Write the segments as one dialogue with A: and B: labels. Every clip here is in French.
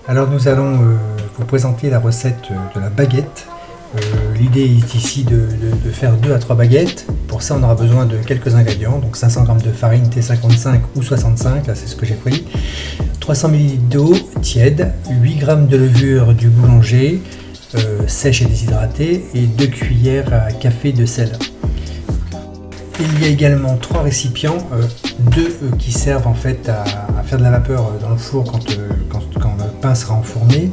A: Alors nous allons vous présenter la recette de la baguette. L'idée est ici de faire 2 à 3 baguettes. Pour ça on aura besoin de quelques ingrédients, donc 500 g de farine T55 ou 65, là c'est ce que j'ai pris, 300 ml d'eau tiède, 8 g de levure du boulanger, sèche et déshydratée, et 2 cuillères à café de sel. Il y a également 3 récipients, 2 qui servent en fait à faire de la vapeur dans le four quand le pain sera enfourné,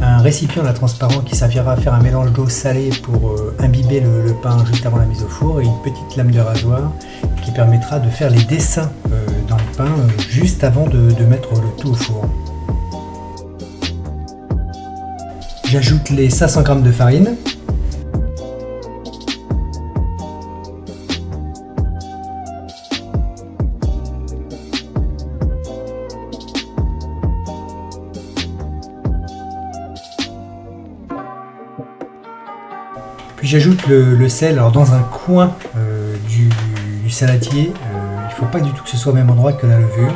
A: un récipient là, transparent qui servira à faire un mélange d'eau salée pour imbiber le pain juste avant la mise au four, et une petite lame de rasoir qui permettra de faire les dessins dans le pain juste avant de mettre le tout au four. J'ajoute les 500 g de farine. Puis j'ajoute le sel. Alors dans un coin du saladier, il ne faut pas du tout que ce soit au même endroit que la levure.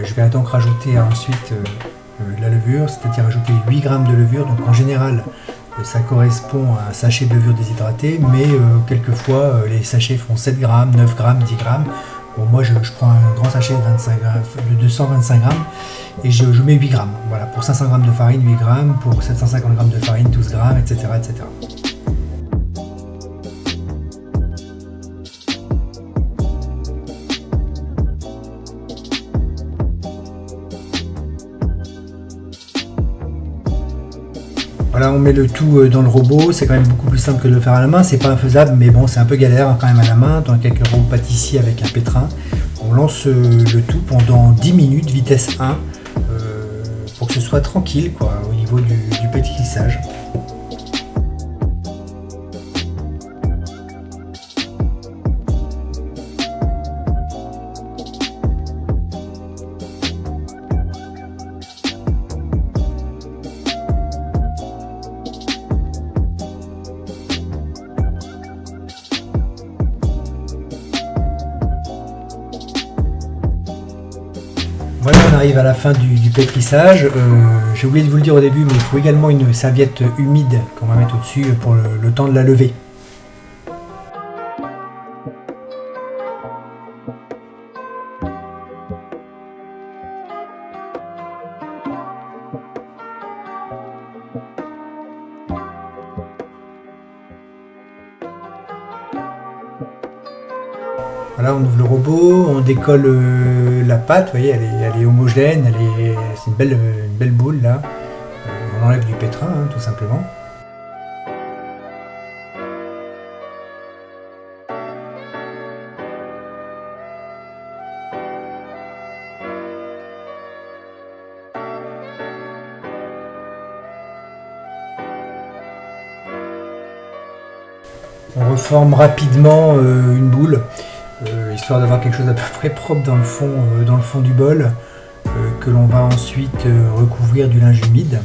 A: Je vais donc rajouter ensuite la levure, c'est-à-dire ajouter 8 g de levure. Donc en général ça correspond à un sachet de levure déshydratée, mais quelquefois les sachets font 7 g, 9 g, 10 g. Bon, moi je prends un grand sachet de 225 g et je mets 8 g. Voilà, pour 500 g de farine 8 g, pour 750 g de farine 12 g, etc., etc. Voilà, on met le tout dans le robot. C'est quand même beaucoup plus simple que de le faire à la main. C'est pas infaisable, mais bon, c'est un peu galère quand même à la main. Dans quelques robots pâtissiers avec un pétrin, on lance le tout pendant 10 minutes, vitesse 1, pour que ce soit tranquille quoi, au niveau du pétrissage. Voilà, on arrive à la fin du pétrissage. J'ai oublié de vous le dire au début, mais il faut également une serviette humide qu'on va mettre au-dessus pour le temps de la lever. Voilà, on ouvre le robot, on décolle la pâte, vous voyez, elle est homogène, c'est une belle boule là. On enlève du pétrin, hein, tout simplement. On reforme rapidement une boule, histoire d'avoir quelque chose à peu près propre dans le fond du bol, que l'on va ensuite recouvrir du linge humide.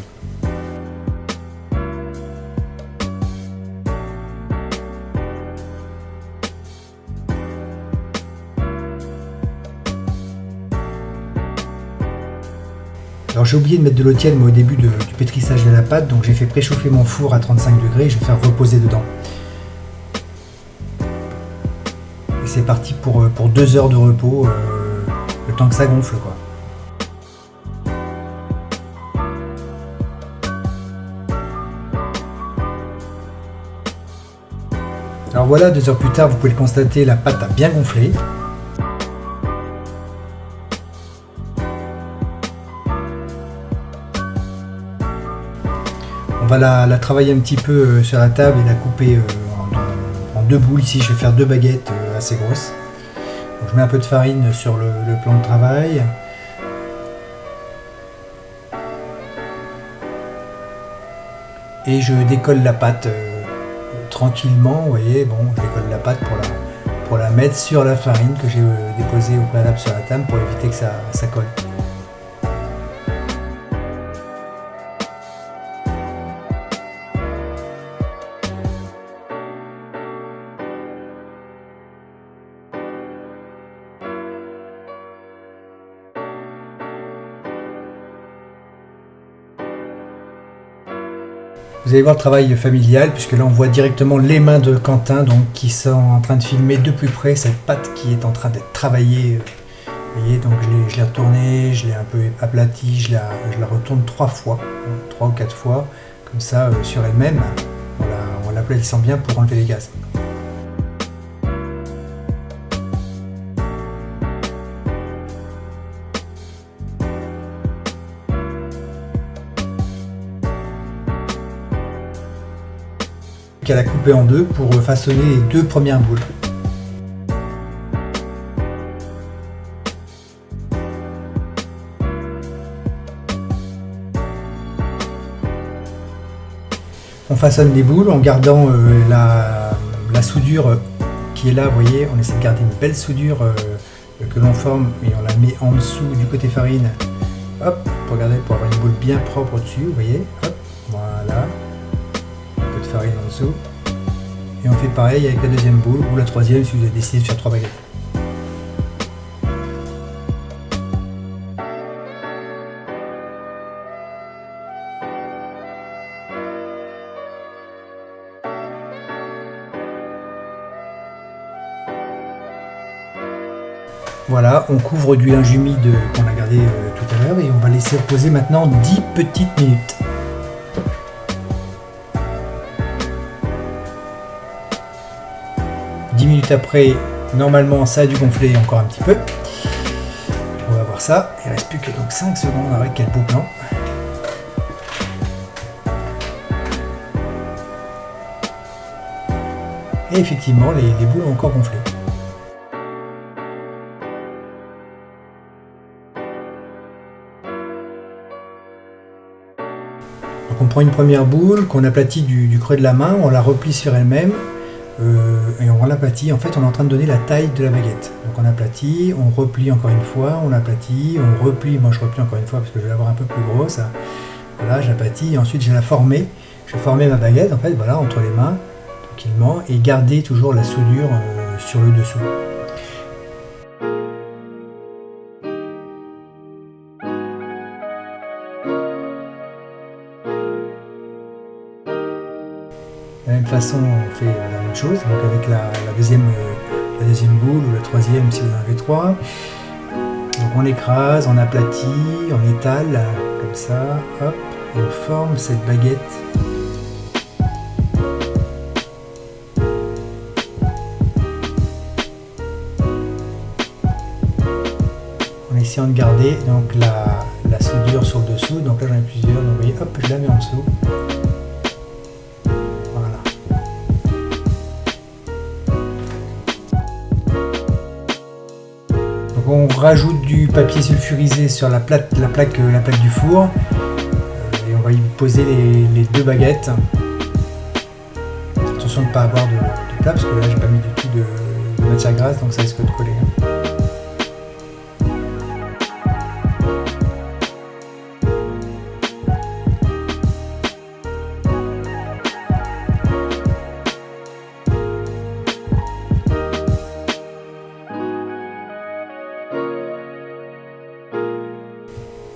A: Alors j'ai oublié de mettre de l'eau tiède au début du pétrissage de la pâte, donc j'ai fait préchauffer mon four à 35 degrés et je vais faire reposer dedans. Et c'est parti pour 2 heures de repos, le temps que ça gonfle quoi. Alors voilà, 2 heures plus tard, vous pouvez le constater, la pâte a bien gonflé. On va la travailler un petit peu sur la table et la couper en 2 boules. Ici je vais faire 2 baguettes assez grosses. Donc, je mets un peu de farine sur le plan de travail. Et je décolle la pâte tranquillement, vous voyez, bon, je décolle la pâte pour la mettre sur la farine que j'ai déposée au préalable sur la table pour éviter que ça colle. Vous allez voir le travail familial, puisque là on voit directement les mains de Quentin, donc qui sont en train de filmer de plus près cette pâte qui est en train d'être travaillée. Vous voyez, donc je l'ai retournée, je l'ai un peu aplatie, je la retourne 3 fois, 3 ou 4 fois, comme ça sur elle-même, en l'aplatissant bien pour enlever les gaz. Elle a coupé en deux pour façonner les 2 premières boules. On façonne des boules en gardant la soudure qui est là, vous voyez, on essaie de garder une belle soudure que l'on forme et on la met en dessous du côté farine. Hop, pour avoir une boule bien propre au-dessus, vous voyez, hop, voilà. De farine en dessous, et on fait pareil avec la deuxième boule ou la troisième si vous avez décidé de faire 3 baguettes. Voilà, on couvre du linge humide qu'on a gardé tout à l'heure et on va laisser reposer maintenant 10 petites minutes. Minutes après, normalement ça a dû gonfler encore un petit peu. On va voir ça. Il ne reste plus que donc 5 secondes avec quel beau plan. Et effectivement, les boules ont encore gonflé. Donc on prend une première boule qu'on aplatit du creux de la main, on la replie sur elle-même. Et on l'aplatit, en fait on est en train de donner la taille de la baguette. Donc on aplatit, on replie encore une fois, on aplatit, on replie, moi je replie encore une fois parce que je vais l'avoir un peu plus grosse. Voilà, j'aplatis et ensuite je vais la former. Je vais former ma baguette en fait, voilà, entre les mains, tranquillement, et garder toujours la soudure sur le dessous. De la même façon, on fait la même chose, donc avec la deuxième boule ou la troisième si vous en avez 3. Donc on écrase, on aplatit, on étale, comme ça, hop, et on forme cette baguette. En essayant de garder donc la soudure sur le dessous, donc là j'en ai plusieurs, donc vous voyez, hop, je la mets en dessous. On rajoute du papier sulfurisé sur la plaque du four et on va y poser les 2 baguettes. Attention de ne pas avoir de plat parce que là j'ai pas mis du tout de matière grasse, donc ça risque de coller.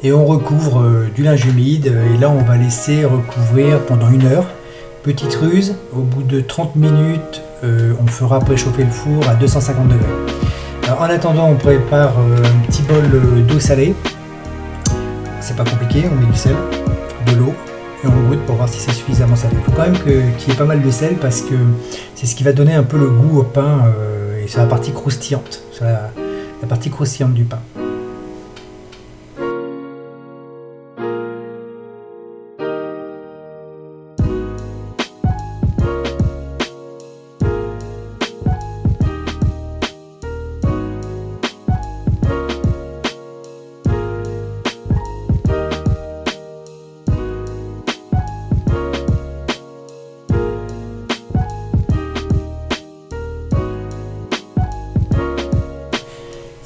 A: Et on recouvre du linge humide et là on va laisser recouvrir pendant 1 heure. Petite ruse, au bout de 30 minutes on fera préchauffer le four à 250 degrés. Alors, en attendant on prépare un petit bol d'eau salée. C'est pas compliqué, on met du sel, de l'eau et on goûte pour voir si c'est suffisamment salé. Il faut quand même qu'il y ait pas mal de sel parce que c'est ce qui va donner un peu le goût au pain et sur la partie croustillante, sur la partie croustillante du pain.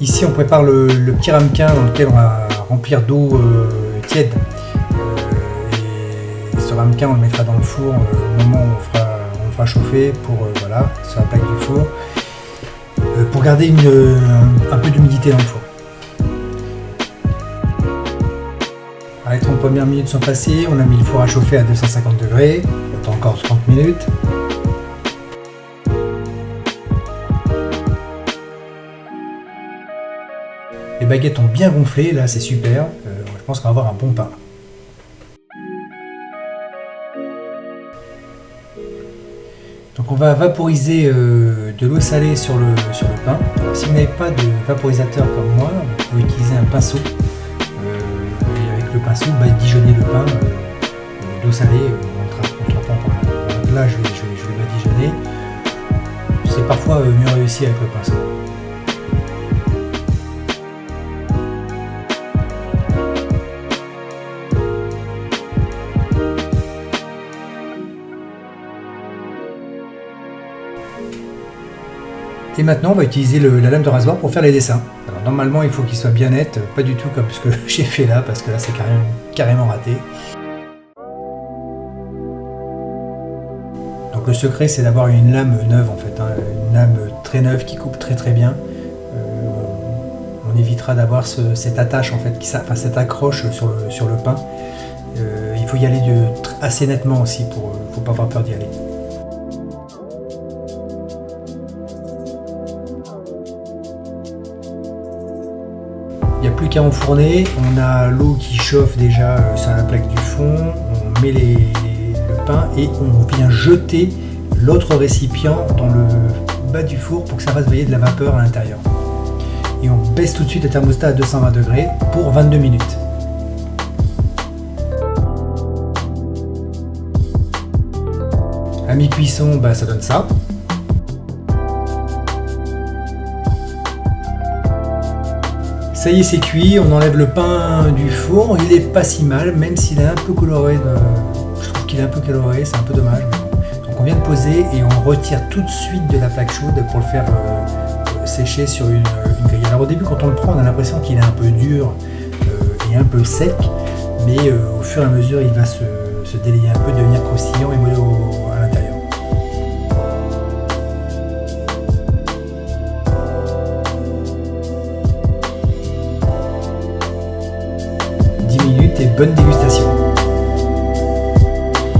A: Ici on prépare le petit ramequin dans lequel on va remplir d'eau tiède. Et ce ramequin on le mettra dans le four au moment où on le fera chauffer pour, voilà, sur la plaque du four, pour garder un peu d'humidité dans le four. Allez, premières minutes sont passées, on a mis le four à chauffer à 250 degrés, on attend encore 30 minutes. Les baguettes ont bien gonflé, là c'est super, je pense qu'on va avoir un bon pain. Donc on va vaporiser de l'eau salée sur le pain. Alors, si vous n'avez pas de vaporisateur comme moi, vous pouvez utiliser un pinceau. Et avec le pinceau, badigeonner le pain d'eau salée. On ne pas. Là, je vais badigeonner. C'est parfois mieux réussi avec le pinceau. Et maintenant, on va utiliser la lame de rasoir pour faire les dessins. Alors normalement, il faut qu'il soit bien net, pas du tout comme ce que j'ai fait là, parce que là, c'est carrément raté. Donc le secret, c'est d'avoir une lame neuve en fait, hein, une lame très neuve qui coupe très bien. On évitera d'avoir cette attache en fait, cette accroche sur le pain. Il faut y aller assez nettement aussi, faut pas avoir peur d'y aller. Il n'y a plus qu'à enfourner, on a l'eau qui chauffe déjà sur la plaque du fond, on met le pain et on vient jeter l'autre récipient dans le bas du four pour que ça fasse veiller de la vapeur à l'intérieur. Et on baisse tout de suite le thermostat à 220 degrés pour 22 minutes. À mi-cuisson, ça donne ça. Ça y est, c'est cuit, on enlève le pain du four, il est pas si mal, même s'il est un peu coloré, je trouve qu'il est un peu coloré, c'est un peu dommage. Donc on vient de poser et on retire tout de suite de la plaque chaude pour le faire sécher sur une grille. Alors au début, quand on le prend, on a l'impression qu'il est un peu dur et un peu sec, mais au fur et à mesure, il va se délayer un peu, devenir croustillant et moelleux à l'intérieur. Et bonne dégustation.